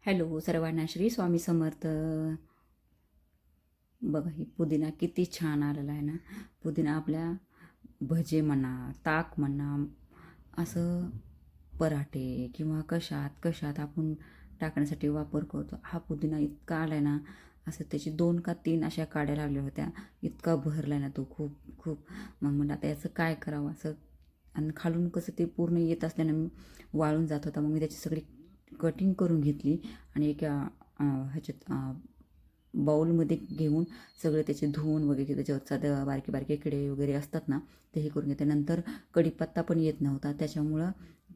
Hello सर्वांना श्री स्वामी समर्थ. बघा ही पुदिना किती छान आलेला आहे ना. पुदिना आपल्या भजे म्हणा, ताक म्हणा, असं पराठे किंवा कशात कशात आपण टाकण्यासाठी वापर करतो. हा पुदिना इतका आला आहे ना, असं त्याची 2 का 3 अशा काड्या लागल्या होत्या. इतका भरला आहे ना तो खूप खूप. मग म्हणलं आता याचं काय करावं असं. आणि खालून कसं ते पूर्ण येत असल्यानं वाळून जात होता. मग मी त्याची सगळी कटिंग करून घेतली आणि एका ह्याच्यात बाऊलमध्ये घेऊन सगळे त्याचे धुवून वगैरे त्याच्यावर साधं बारके बारके किडे वगैरे असतात ना, ते हे करून घेते. नंतर कढीपत्ता पण येत नव्हता, त्याच्यामुळं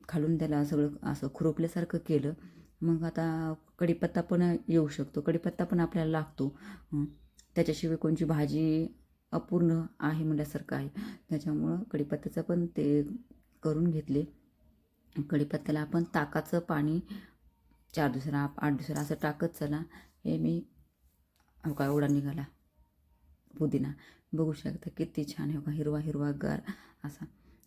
खालून त्याला सगळं असं खुरपल्यासारखं केलं. मग आता कढीपत्ता पण येऊ शकतो, कढीपत्ता पण आपल्याला लागतो. त्याच्याशिवाय कोणची भाजी अपूर्ण आहे म्हणल्यासारखं आहे. त्याच्यामुळं कढीपत्त्याचं पण ते करून घेतले. कढीपत्त्याला आपण ताकाचं पाणी 4 दिवसाला 8 दिवसाला असं टाकत चला. हे मी हो का एवढा निघाला पुदिना, बघू शकता किती छान आहे. हो का हिरवा हिरवा गार असा.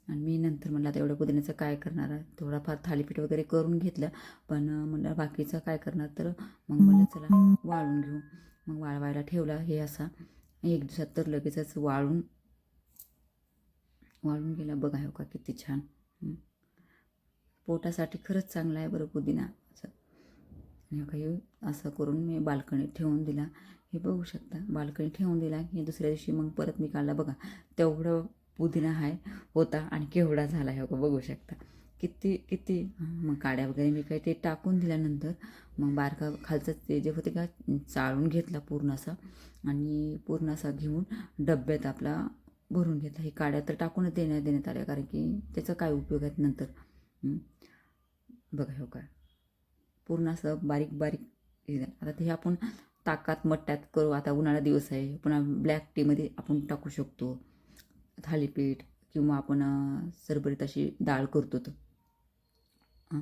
आणि मी नंतर म्हणलं आता एवढ्या पुदिन्याचं काय करणार आहे. थोडाफार थालीपीठ वगैरे करून घेतलं, पण म्हणलं बाकीचं काय करणार. तर मग म्हणलं चला वाळून घेऊ. मग वाळवायला ठेवला. हे असा 1 दिवसात तर लगेचच वाळून गेला. बघा हो का किती छान. पोटासाठी खरंच चांगला आहे बरं पुदिना. असं हे काही असं करून मी बाल्कनीत ठेवून दिला. हे बघू शकता बाल्कनीत ठेवून दिला की दुसऱ्या दिवशी मग परत मी काढला. बघा तेवढं पुदिना होता आणि केवढा झाला आहे. हो बघू शकता किती किती. मग काड्या वगैरे मी काही ते टाकून दिल्यानंतर मग बारका खालचं ते जे होते का चाळून घेतला पूर्ण असा, आणि पूर्ण असा घेऊन डब्यात आपला भरून घेतला. हे काड्या तर टाकूनच देण्यात आल्या, कारण की त्याचा काय उपयोग आहे नंतर. बघा हो काय पूर्ण असं बारीक बारीक. आता ते आपण ताकात मट्ट्यात करू. आता उन्हाळा दिवस आहे, पुन्हा ब्लॅक टीमध्ये आपण टाकू शकतो थालीपीठ, किंवा आपण सरबरीत अशी डाळ करतो तर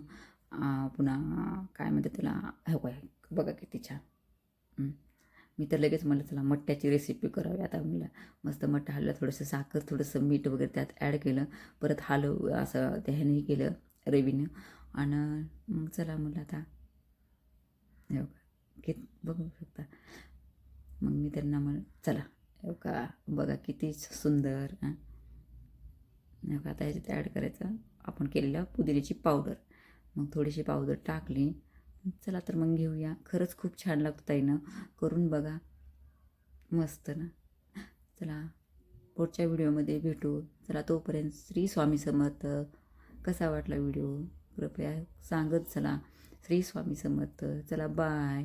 पुन्हा काय म्हणतात त्याला. हो काय बघा किती छान. मी तर लगेच म्हणलं चला मट्ट्याची रेसिपी करावी. आता म्हणलं मस्त मट्टा हलवला, थोडंसं साखर थोडंसं मीठ वगैरे त्यात ॲड केलं, परत असं त्याने केलं रवीनं. आणि मग चला म्हणलं आता हो का बघू शकता. मग मी त्यांना म्हण चला हो का बघा किती सुंदर. हो का आता ह्याच्यात ॲड करायचं आपण केलेलं पुदिन्याची पावडर. मग थोडीशी पावडर टाकली. चला तर मग घेऊया. खरंच खूप छान लागतं ताईनं, करून बघा मस्त ना. चला पुढच्या व्हिडिओमध्ये भेटू. चला तोपर्यंत श्री स्वामी समर्थ. कसा वाटला व्हिडिओ कृपया सांगत चला. श्री स्वामी समर्थ. चला बाय.